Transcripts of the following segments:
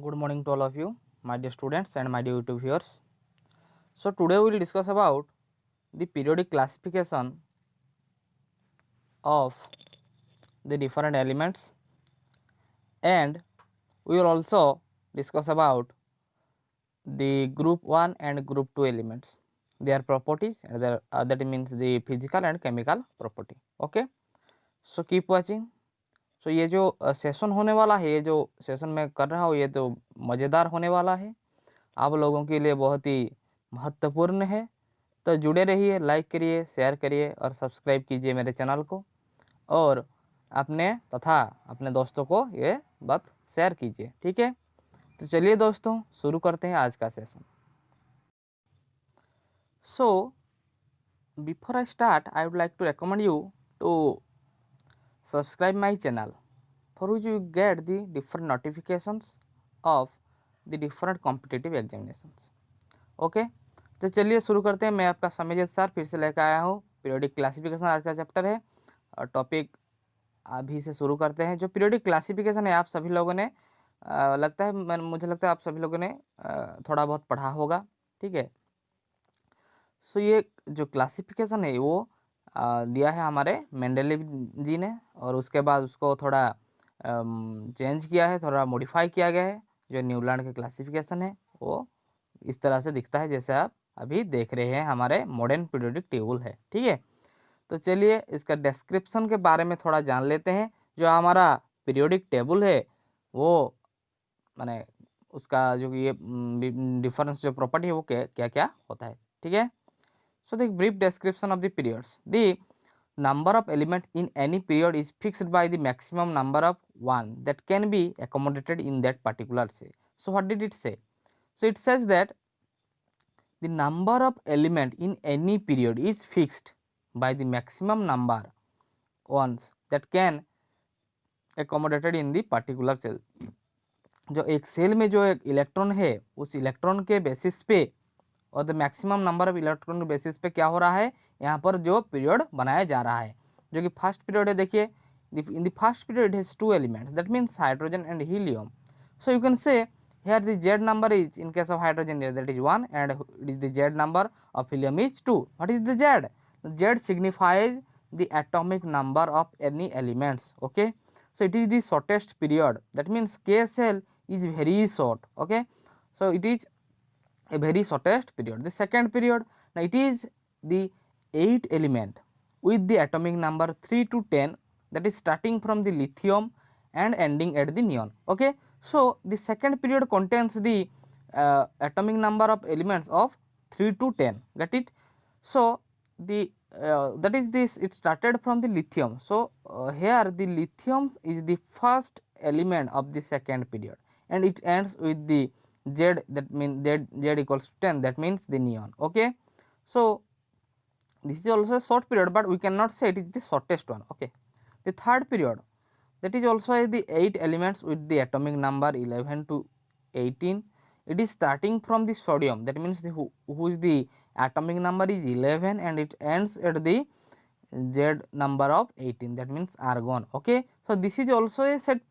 Good morning to all of you, my dear students and my dear YouTube viewers. So today we will discuss about the periodic classification of the different elements, and we will also discuss about the group 1 and group 2 elements, their properties, and their that means the physical and chemical property. Okay, so keep watching. So ये जो session होने वाला है, ये जो session मैं कर रहा हूँ, ये तो मज़ेदार होने वाला है, आप लोगों के लिए बहुत ही महत्वपूर्ण है। तो जुड़े रहिए, लाइक करिए, शेयर करिए और सब्सक्राइब कीजिए मेरे चैनल को, और अपने तथा अपने दोस्तों को ये बात शेयर कीजिए। ठीक है, तो चलिए दोस्तों शुरू करते हैं आज का session. So before I start, I would like to recommend you to subscribe my channel, for which you get the different notifications of the different competitive examinations. Okay, तो चलिए शुरू करते हैं। मैं आपका समीजित सर फिर से लेकर आया हूँ। पीरियोडिक क्लासिफिकेशन आज का चैप्टर है और टॉपिक अभी से शुरू करते हैं। जो पीरियोडिक क्लासिफिकेशन है, आप सभी लोगों ने मुझे लगता है आप सभी लोगों ने थोड़ा बहुत पढ़ा होगा। ठीक है, सो ये जो क्लासिफिकेशन है वो दिया है हमारे मेंडेलीव जी ने, और उसके बाद उसको थोड़ा चेंज किया है, थोड़ा मॉडिफाई किया गया है। जो न्यूलैंड का क्लासिफिकेशन है वो इस तरह से दिखता है जैसे आप अभी देख रहे हैं, हमारे मॉडर्न पीरियोडिक टेबल है। ठीक है, तो चलिए इसका डिस्क्रिप्शन के बारे में थोड़ा जान लेते हैं। जो हमारा पीरियोडिक टेबल है वो माने उसका जो ये डिफरेंस जो प्रॉपर्टी है वो क्या क्या होता है। ठीक है, so the brief description of the periods. The number of elements in any period is fixed by the maximum number of one that can be accommodated in that particular say. So what did it say? So it says that the number of element in any period is fixed by the maximum number ones that can accommodated in the particular cell. जो एक cell में जो एक electron है उस electron के basis पे और the maximum number of electron के बेसिस पे क्या हो रहा है, यहाँ पर जो पीरियड बनाया जा रहा है। जो कि फर्स्ट पीरियड है, देखिए in the first period has two elements, that means hydrogen and helium. So you can say here the Z number is, in case of hydrogen that is 1, and it is the Z number of helium is 2. What is the Z? The Z signifies the atomic number of any elements. Okay, so it is the shortest period, that means K cell is very short. Okay, so it is a very shortest period. The second period, now it is the 8 element with the atomic number 3 to 10, that is starting from the lithium and ending at the neon. Okay, so the second period contains the atomic number of elements of 3 to 10, got it? So the that is this, it started from the lithium. So here the lithium is the first element of the second period, and it ends with the Z, that means Z equals to 10, that means the neon. Okay, so this is also a short period, but we cannot say it is the shortest one. Okay, the third period, that is also the 8 elements with the atomic number 11 to 18. It is starting from the sodium, that means who is the atomic number is 11, and it ends at the Z number of 18, that means argon. Okay, so this is also a set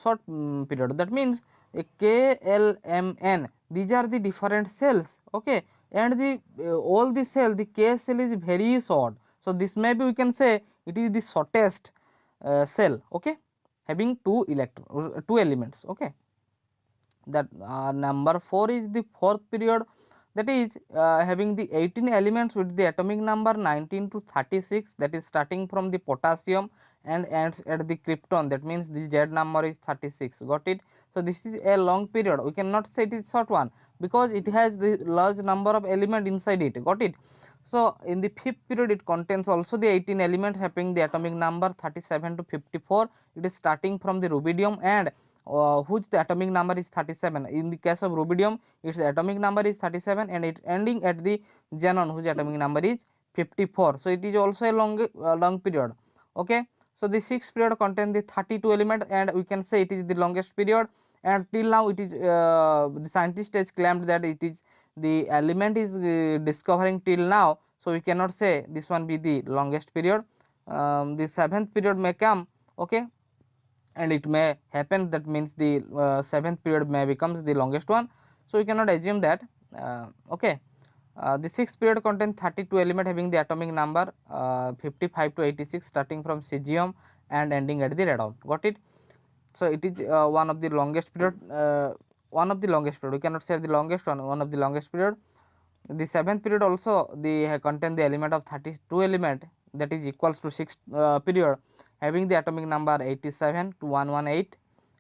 short period, that means a KLMN, these are the different cells. Okay, and the all the cell, the K cell is very short, so this maybe we can say it is the shortest cell. Okay, having two elements. Okay, that number 4 is the fourth period, that is having the 18 elements with the atomic number 19 to 36, that is starting from the potassium and ends at the krypton, that means the Z number is 36. Got it? So this is a long period, we cannot say it is short one because it has the large number of element inside it. Got it? So in the fifth period it contains also the 18 elements having the atomic number 37 to 54. It is starting from the rubidium and whose the atomic number is 37. In the case of rubidium, its atomic number is 37 and it ending at the xenon whose atomic number is 54. So it is also a long period. Okay, so the sixth period contains the 32 element, and we can say it is the longest period, and till now it is the scientist has claimed that it is the element is discovering till now, so we cannot say this one be the longest period. The seventh period may come. Okay, and it may happen, that means the seventh period may becomes the longest one. So we cannot assume that. Okay, the sixth period contains 32 element having the atomic number 55 to 86 starting from cesium and ending at the radon. Got it? So it is one of the longest period, we cannot say the longest one of the longest period. The seventh period also the contain the element of 32 element, that is equals to sixth period having the atomic number 87 to 118.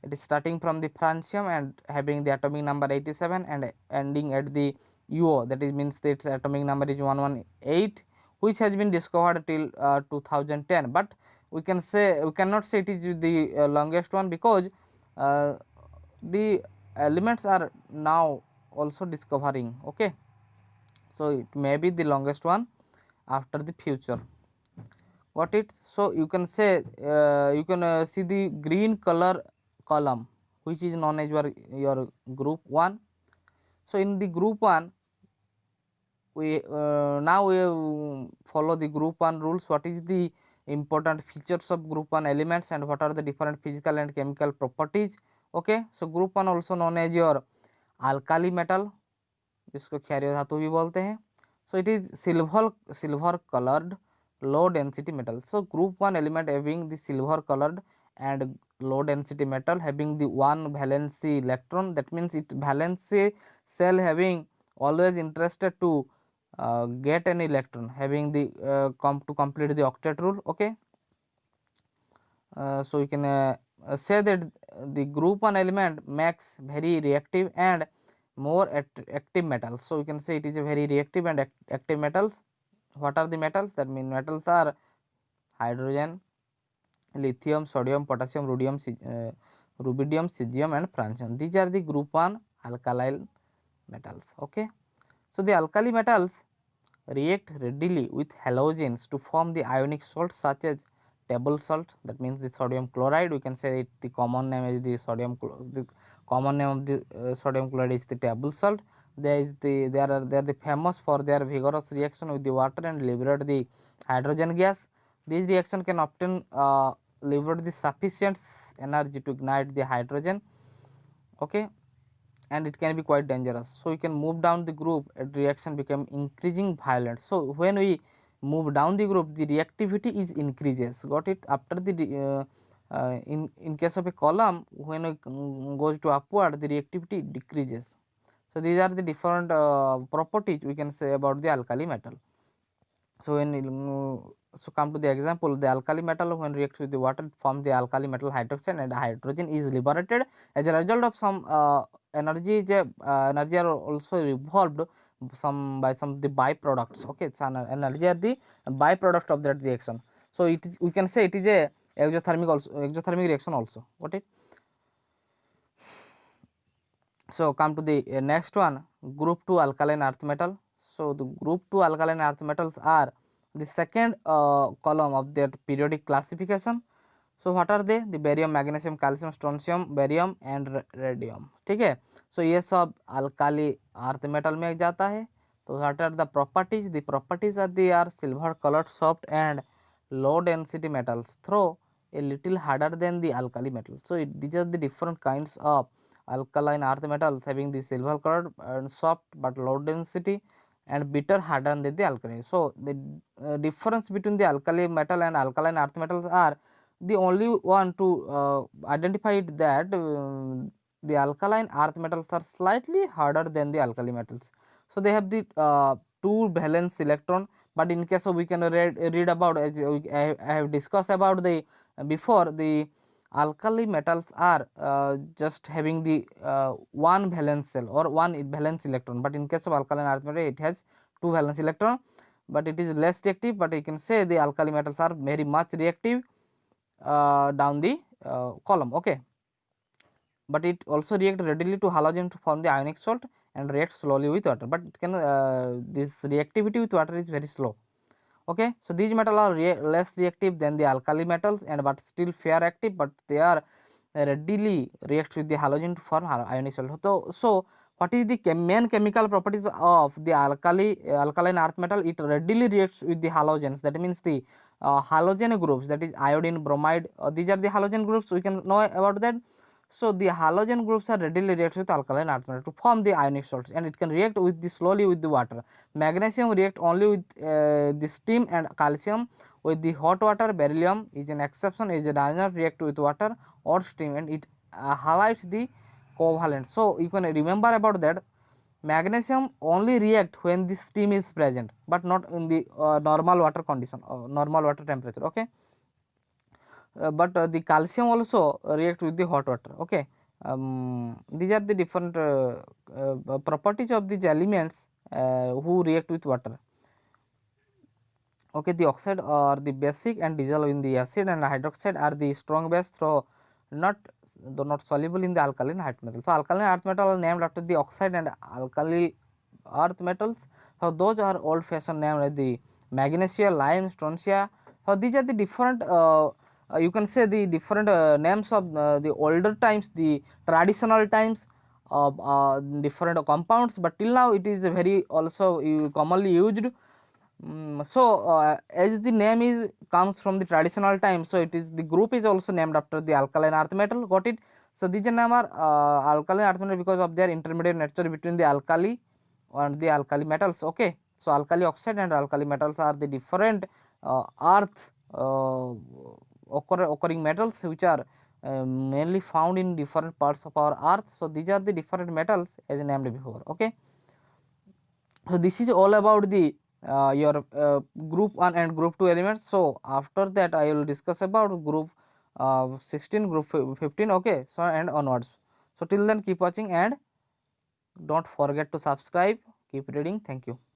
It is starting from the francium and having the atomic number 87 and ending at the UO, that is means its atomic number is 118, which has been discovered till 2010. But we cannot say it is the longest one, because the elements are now also discovering. Okay, so it may be the longest one after the future. Got it? So you can say you can see the green color column, which is known as your group 1. So in the group 1, we now we follow the group 1 rules. What is the important features of group 1 elements and what are the different physical and chemical properties? Okay, so group 1 also known as your alkali metal, जिसको क्षारीय धातु भी बोलते हैं. So it is silver colored low density metal. So group 1 element having the silver colored and low density metal having the one valency electron, that means it valency cell having always interested to get an electron, having the to complete the octet rule. Okay, so you can say that the group 1 element makes very reactive and more active metals. So you can say it is a very reactive and active metals. What are the metals? That mean metals are hydrogen, lithium, sodium, potassium, rubidium, cesium and francium. These are the group 1 alkyl metals. Okay, so the alkali metals react readily with halogens to form the ionic salts such as table salt, that means the sodium chloride. We can say it, the common name is the the common name of the sodium chloride is the table salt. They are the famous for their vigorous reaction with the water and liberate the hydrogen gas. These reaction can often liberate the sufficient energy to ignite the hydrogen. Okay, and it can be quite dangerous. So you can move down the group and reaction become increasing violent. So when we move down the group, the reactivity is increases. Got it? After the in case of a column, when it goes to upward, the reactivity decreases. So these are the different properties we can say about the alkali metal. So when so come to the example, the alkali metal when reacts with the water forms the alkali metal hydroxide and hydrogen is liberated. As a result of some energy energy are also evolved by some the byproducts. Okay, so energy are the byproduct of that reaction. So it is, we can say it is a exothermic reaction also. Got it? So come to the next one, group 2 alkaline earth metal. So the group 2 alkaline earth metals are the second column of their periodic classification. So what are they? The barium, magnesium, calcium, strontium, barium and radium. ठीक है? So ये सब alkali earth metal में जाता है. So what are the properties? The properties are they are silver colored, soft and low density metals, though a little harder than the alkali metals. So these are the different kinds of alkaline earth metals having the silver colored and soft but low density and bitter harder than the alkali. So the difference between the alkali metal and alkaline earth metals are the only one to identify it that the alkaline earth metals are slightly harder than the alkali metals. So they have the two valence electron, but in case of we can read about, as I have discussed about the before, the alkali metals are just having the one valence cell or one valence electron, but in case of alkaline earth metal it has two valence electron, but it is less reactive. But you can say the alkali metals are very much reactive down the column. Okay, but it also react readily to halogen to form the ionic salt and react slowly with water, but it can this reactivity with water is very slow. Okay, so these metals are less reactive than the alkali metals and but still fair active, but they are readily reacts with the halogen to form ionic salt. So what is the main chemical properties of the alkaline earth metal? It readily reacts with the halogens, that means the halogen groups, that is iodine, bromide. These are the halogen groups, we can know about that. So the halogen groups are readily reacts with alkaline earth metal to form the ionic salts, and it can react with the slowly with the water. Magnesium react only with the steam, and calcium with the hot water. Beryllium is an exception, it does not react with water or steam, and it highlights the covalent. So you can remember about that. Magnesium only react when the steam is present, but not in the normal water condition, normal water temperature. Okay. But the calcium also react with the hot water. Okay. These are the different properties of these elements who react with water. Okay, the oxide are the basic and dissolve in the acid, and hydroxide are the strong base, so not though not soluble in the alkaline earth metal. So alkaline earth metal are named after the oxide and alkali earth metals. So those are old fashioned names like the magnesia, lime, strontia. So these are the different you can say the different names of the older times, the traditional times of different compounds, but till now it is very also commonly used. So as the name is comes from the traditional time, so it is the group is also named after the alkaline earth metal. Got it? So these name are alkaline earth metal because of their intermediate nature between the alkali and the alkali metals. Okay, so alkali oxide and alkali metals are the different earth occurring metals which are mainly found in different parts of our earth. So these are the different metals as named before. Okay. So this is all about the your group 1 and group 2 elements. So after that I will discuss about group 16, group 15. Okay, so and onwards. So till then keep watching and don't forget to subscribe. Keep reading. Thank you.